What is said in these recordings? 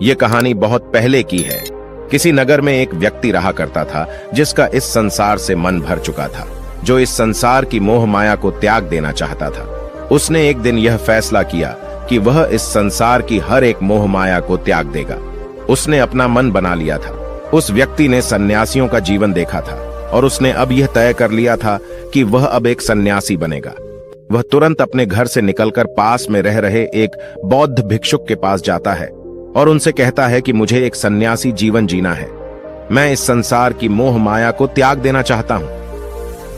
ये कहानी बहुत पहले की है। किसी नगर में एक व्यक्ति रहा करता था जिसका इस संसार से मन भर चुका था, जो इस संसार की मोह माया को त्याग देना चाहता था। उसने एक दिन यह फैसला किया कि वह इस संसार की हर एक मोह माया को त्याग देगा। उसने अपना मन बना लिया था। उस व्यक्ति ने सन्यासियों का जीवन देखा था और उसने अब यह तय कर लिया था कि वह अब एक सन्यासी बनेगा। वह तुरंत अपने घर से निकलकर पास में रह रहे एक बौद्ध भिक्षुक के पास जाता है और उनसे कहता है कि मुझे एक सन्यासी जीवन जीना है। मैं इस संसार की मोह माया को त्याग देना चाहता हूं।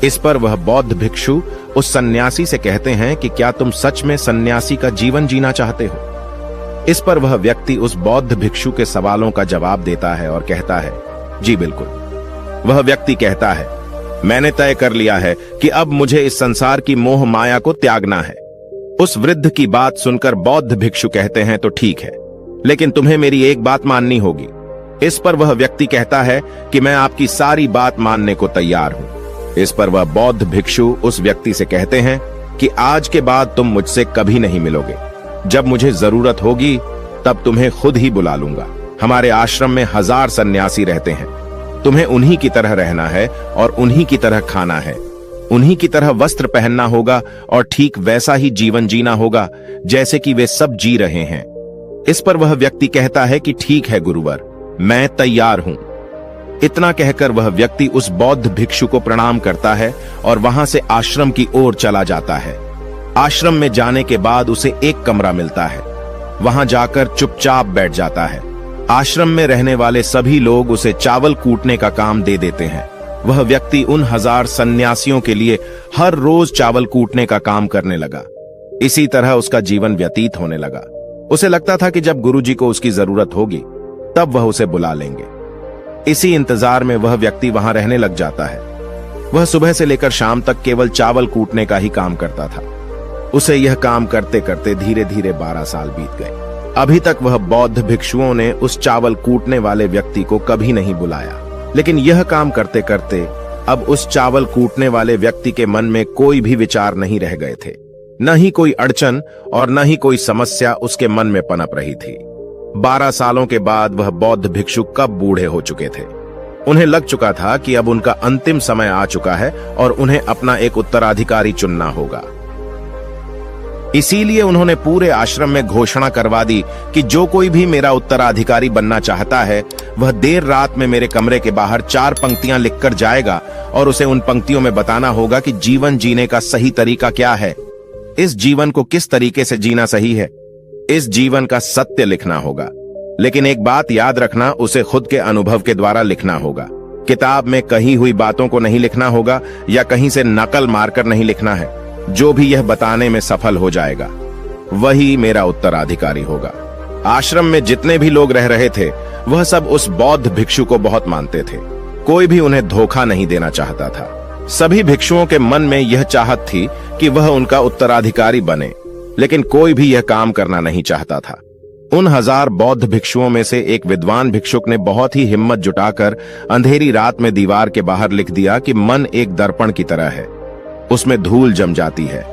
इस पर वह बौद्ध भिक्षु उस सन्यासी से कहते हैं कि क्या तुम सच में सन्यासी का जीवन जीना चाहते हो? इस पर वह व्यक्ति उस बौद्ध भिक्षु के सवालों का जवाब देता है और कहता है, जी बिल्कुल। वह व्यक्ति कहता है, मैंने तय कर लिया है कि अब मुझे इस संसार की मोह माया को त्यागना है। उस वृद्ध की बात सुनकर बौद्ध भिक्षु कहते हैं, तो ठीक है, लेकिन तुम्हें मेरी एक बात माननी होगी। इस पर वह व्यक्ति कहता है कि मैं आपकी सारी बात मानने को तैयार हूं। इस पर वह बौद्ध भिक्षु उस व्यक्ति से कहते हैं कि आज के बाद तुम मुझसे कभी नहीं मिलोगे। जब मुझे जरूरत होगी तब तुम्हें खुद ही बुला लूंगा। हमारे आश्रम में 1000 सन्यासी रहते हैं। तुम्हें उन्हीं की तरह रहना है और उन्हीं की तरह खाना है, उन्हीं की तरह वस्त्र पहनना होगा और ठीक वैसा ही जीवन जीना होगा जैसे कि वे सब जी रहे हैं। इस पर वह व्यक्ति कहता है कि ठीक है गुरुवर, मैं तैयार हूं। इतना कहकर वह व्यक्ति उस बौद्ध भिक्षु को प्रणाम करता है और वहां से आश्रम की ओर चला जाता है। आश्रम में जाने के बाद उसे एक कमरा मिलता है। वहां जाकर चुपचाप बैठ जाता है। आश्रम में रहने वाले सभी लोग उसे चावल कूटने का काम दे देते हैं। वह व्यक्ति उन 1000 सन्यासियों के लिए हर रोज चावल कूटने का काम करने लगा। इसी तरह उसका जीवन व्यतीत होने लगा। उसे लगता था कि जब गुरुजी को उसकी जरूरत होगी तब वह उसे बुला लेंगे। इसी इंतजार में वह व्यक्ति वहां रहने लग जाता है। वह सुबह से लेकर शाम तक केवल चावल कूटने का ही काम करता था। उसे यह काम करते करते धीरे धीरे 12 साल बीत गए। अभी तक वह बौद्ध भिक्षुओं ने उस चावल कूटने वाले व्यक्ति को कभी नहीं बुलाया। लेकिन यह काम करते करते अब उस चावल कूटने वाले व्यक्ति के मन में कोई भी विचार नहीं रह गए थे। न ही कोई अड़चन और न ही कोई समस्या उसके मन में पनप रही थी। 12 सालों के बाद वह बौद्ध भिक्षु कब बूढ़े हो चुके थे। उन्हें लग चुका था कि अब उनका अंतिम समय आ चुका है और उन्हें अपना एक उत्तराधिकारी चुनना होगा। इसीलिए उन्होंने पूरे आश्रम में घोषणा करवा दी कि जो कोई भी मेरा उत्तराधिकारी बनना चाहता है वह देर रात में मेरे कमरे के बाहर 4 पंक्तियां लिखकर जाएगा और उसे उन पंक्तियों में बताना होगा कि जीवन जीने का सही तरीका क्या है, इस जीवन को किस तरीके से जीना सही है। इस जीवन का सत्य लिखना होगा। लेकिन एक बात याद रखना, उसे खुद के अनुभव के द्वारा लिखना होगा। किताब में कही हुई बातों को नहीं लिखना होगा या कहीं से नकल मारकर नहीं लिखना है। जो भी यह बताने में सफल हो जाएगा वही मेरा उत्तराधिकारी होगा। आश्रम में जितने भी लोग रह रहे थे वह सब उस बौद्ध भिक्षु को बहुत मानते थे। कोई भी उन्हें धोखा नहीं देना चाहता था। सभी भिक्षुओं के मन में यह चाहत थी कि वह उनका उत्तराधिकारी बने, लेकिन कोई भी यह काम करना नहीं चाहता था। उन 1000 बौद्ध भिक्षुओं में से एक विद्वान भिक्षुक ने बहुत ही हिम्मत जुटाकर अंधेरी रात में दीवार के बाहर लिख दिया कि मन एक दर्पण की तरह है, उसमें धूल जम जाती है।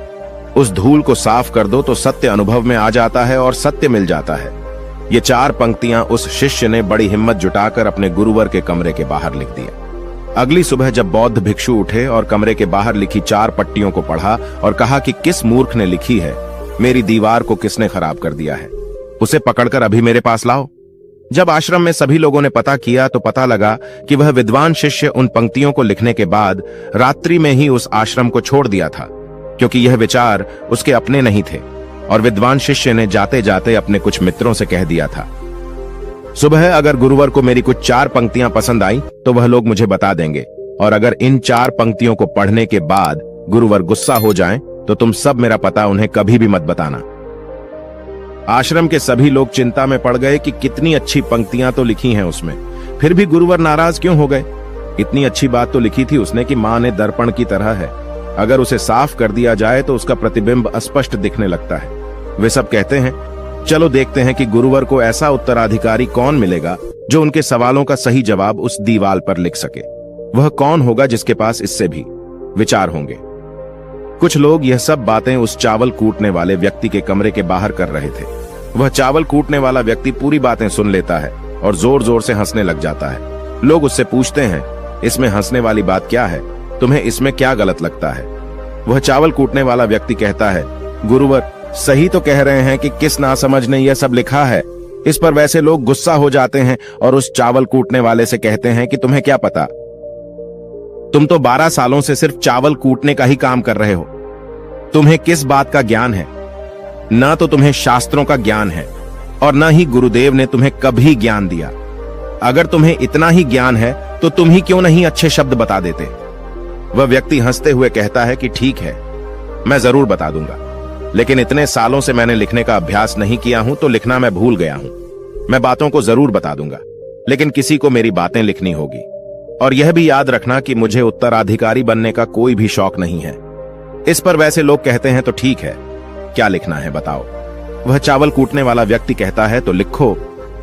उस धूल को साफ कर दो तो सत्य अनुभव में आ जाता है और सत्य मिल जाता है। ये 4 पंक्तियां उस शिष्य ने बड़ी हिम्मत जुटाकर अपने गुरुवर के कमरे के बाहर लिख दिया। अगली सुबह जब बौद्ध भिक्षु उठे और कमरे के बाहर लिखी 4 पट्टियों को पढ़ा और कहा कि किस मूर्ख ने लिखी है, मेरी दीवार को किसने खराब कर दिया है, उसे पकड़कर अभी मेरे पास लाओ। जब आश्रम में सभी लोगों ने पता किया तो पता लगा कि वह विद्वान शिष्य उन पंक्तियों को लिखने के बाद रात्रि में ही उस आश्रम को छोड़ दिया था, क्योंकि यह विचार उसके अपने नहीं थे और विद्वान शिष्य ने जाते जाते अपने कुछ मित्रों से कह दिया था, सुबह अगर गुरुवर को मेरी कुछ 4 पंक्तियां पसंद आई तो वह लोग मुझे बता देंगे, और अगर इन 4 पंक्तियों को पढ़ने के बाद गुरुवर गुस्सा हो जाएं तो तुम सब मेरा पता उन्हें कभी भी मत बताना। आश्रम के सभी लोग चिंता में पड़ गए कि कितनी अच्छी पंक्तियां तो लिखी हैं उसमें, फिर भी गुरुवर नाराज क्यों हो गए। इतनी अच्छी बात तो लिखी थी उसने कि मां ने दर्पण की तरह है, अगर उसे साफ कर दिया जाए तो उसका प्रतिबिंब अस्पष्ट दिखने लगता है। वे सब कहते हैं, चलो देखते हैं कि गुरुवर को ऐसा उत्तराधिकारी कौन मिलेगा जो उनके सवालों का सही जवाब उस दीवार पर लिख सके। वह कौन होगा जिसके पास इससे भी विचार होंगे। कुछ लोग यह सब बातें उस चावल कूटने वाले व्यक्ति के कमरे के बाहर कर रहे थे। वह चावल कूटने वाला व्यक्ति पूरी बातें सुन लेता है और जोर जोर से हंसने लग जाता है। लोग उससे पूछते हैं, इसमें हंसने वाली बात क्या है? तुम्हें इसमें क्या गलत लगता है? वह चावल कूटने वाला व्यक्ति कहता है, गुरुवर सही तो कह रहे हैं कि किस नासमझ ने यह सब लिखा है। इस पर वैसे लोग गुस्सा हो जाते हैं और उस चावल कूटने वाले से कहते हैं कि तुम्हें क्या पता, तुम तो 12 सालों से सिर्फ चावल कूटने का ही काम कर रहे हो। तुम्हें किस बात का ज्ञान है? ना तो तुम्हें शास्त्रों का ज्ञान है और न ही गुरुदेव ने तुम्हें कभी ज्ञान दिया। अगर तुम्हें इतना ही ज्ञान है तो तुम ही क्यों नहीं अच्छे शब्द बता देते? वह व्यक्ति हंसते हुए कहता है कि ठीक है, मैं जरूर बता दूंगा, लेकिन इतने सालों से मैंने लिखने का अभ्यास नहीं किया हूं तो लिखना मैं भूल गया हूं। मैं बातों को जरूर बता दूंगा, लेकिन किसी को मेरी बातें लिखनी होगी। और यह भी याद रखना कि मुझे उत्तराधिकारी बनने का कोई भी शौक नहीं है। इस पर वैसे लोग कहते हैं, तो ठीक है, क्या लिखना है बताओ। वह चावल कूटने वाला व्यक्ति कहता है, तो लिखो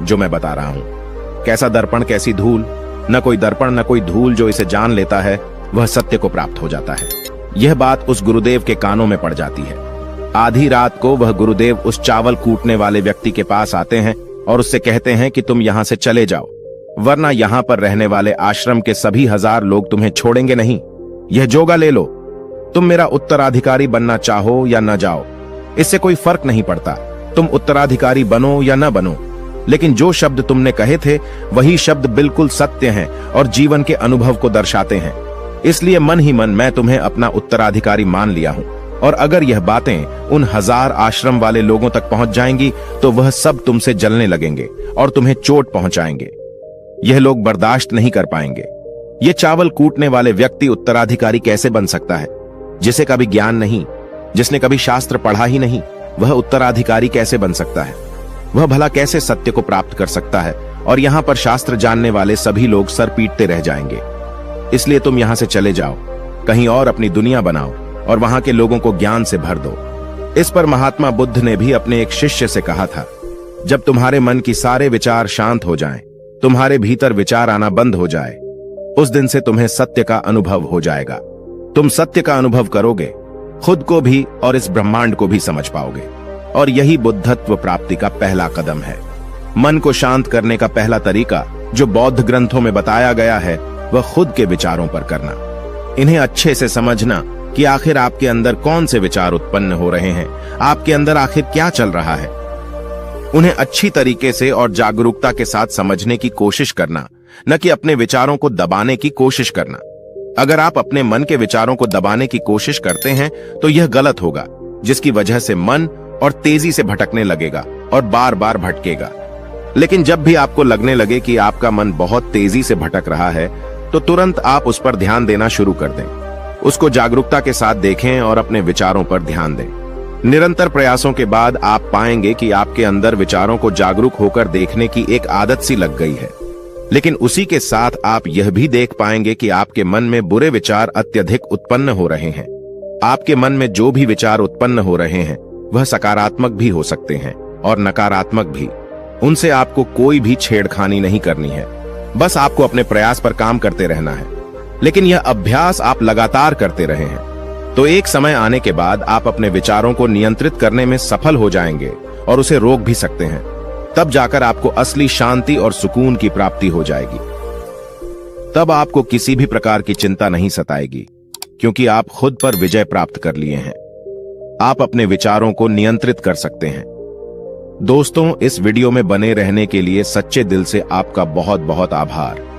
जो मैं बता रहा हूं। कैसा दर्पण कैसी धूल, न कोई दर्पण न कोई धूल, जो इसे जान लेता है वह सत्य को प्राप्त हो जाता है। यह बात उस गुरुदेव के कानों में पड़ जाती है। आधी रात को वह गुरुदेव उस चावल कूटने वाले व्यक्ति के पास आते हैं और उससे कहते हैं कि तुम यहां से चले जाओ, वरना यहां पर रहने वाले आश्रम के सभी 1000 लोग तुम्हें छोड़ेंगे नहीं। यह जोगा ले लो, तुम मेरा उत्तराधिकारी बनना चाहो या न जाओ, इससे कोई फर्क नहीं पड़ता। तुम उत्तराधिकारी बनो या न बनो, लेकिन जो शब्द तुमने कहे थे वही शब्द बिल्कुल सत्य हैं और जीवन के अनुभव को दर्शाते हैं। इसलिए मन ही मन मैं तुम्हें अपना उत्तराधिकारी मान लिया हूं। और अगर यह बातें उन 1000 आश्रम वाले लोगों तक पहुंच जाएंगी तो वह सब तुमसे जलने लगेंगे और तुम्हें चोट पहुंचाएंगे। यह लोग बर्दाश्त नहीं कर पाएंगे। ये चावल कूटने वाले व्यक्ति उत्तराधिकारी कैसे बन सकता है? जिसे कभी ज्ञान नहीं, जिसने कभी शास्त्र पढ़ा ही नहीं, वह उत्तराधिकारी कैसे बन सकता है? वह भला कैसे सत्य को प्राप्त कर सकता है? और यहां पर शास्त्र जानने वाले सभी लोग सर पीटते रह जाएंगे। इसलिए तुम यहां से चले जाओ, कहीं और अपनी दुनिया बनाओ और वहां के लोगों को ज्ञान से भर दो। इस पर महात्मा बुद्ध ने भी अपने एक शिष्य से कहा था, जब तुम्हारे मन की सारे विचार शांत हो जाएं, तुम्हारे भीतर विचार आना बंद हो जाए, उस दिन से तुम्हें सत्य का अनुभव हो जाएगा। तुम सत्य का अनुभव करोगे, खुद को भी और इस ब्रह्मांड को भी समझ पाओगे। और यही बुद्धत्व प्राप्ति का पहला कदम है। मन को शांत करने का पहला तरीका जो बौद्ध ग्रंथों में बताया गया है वह खुद के विचारों पर करना। इन्हें अच्छे से समझना कि आखिर आपके अंदर कौन से विचार उत्पन्न हो रहे हैं, आपके अंदर आखिर क्या चल रहा है। उन्हें अच्छी तरीके से और जागरूकता के साथ समझने की कोशिश करना, न कि अपने विचारों को दबाने की कोशिश करना। अगर आप अपने मन के विचारों को दबाने की कोशिश करते हैं तो यह गलत होगा, जिसकी वजह से मन और तेजी से भटकने लगेगा और बार बार भटकेगा। लेकिन जब भी आपको लगने लगे कि आपका मन बहुत तेजी से भटक रहा है तो तुरंत आप उस पर ध्यान देना शुरू कर दें। उसको जागरूकता के साथ देखें और अपने विचारों पर ध्यान दें। निरंतर प्रयासों के बाद आप पाएंगे कि आपके अंदर विचारों को जागरूक होकर देखने की एक आदत सी लग गई है। लेकिन उसी के साथ आप यह भी देख पाएंगे कि आपके मन में बुरे विचार अत्यधिक उत्पन्न हो रहे हैं। आपके मन में जो भी विचार उत्पन्न हो रहे हैं वह सकारात्मक भी हो सकते हैं और नकारात्मक भी। उनसे आपको कोई भी छेड़खानी नहीं करनी है, बस आपको अपने प्रयास पर काम करते रहना है। लेकिन यह अभ्यास आप लगातार करते रहे हैं तो एक समय आने के बाद आप अपने विचारों को नियंत्रित करने में सफल हो जाएंगे और उसे रोक भी सकते हैं। तब जाकर आपको असली शांति और सुकून की प्राप्ति हो जाएगी। तब आपको किसी भी प्रकार की चिंता नहीं सताएगी, क्योंकि आप खुद पर विजय प्राप्त कर लिए हैं। आप अपने विचारों को नियंत्रित कर सकते हैं। दोस्तों, इस वीडियो में बने रहने के लिए सच्चे दिल से आपका बहुत बहुत आभार।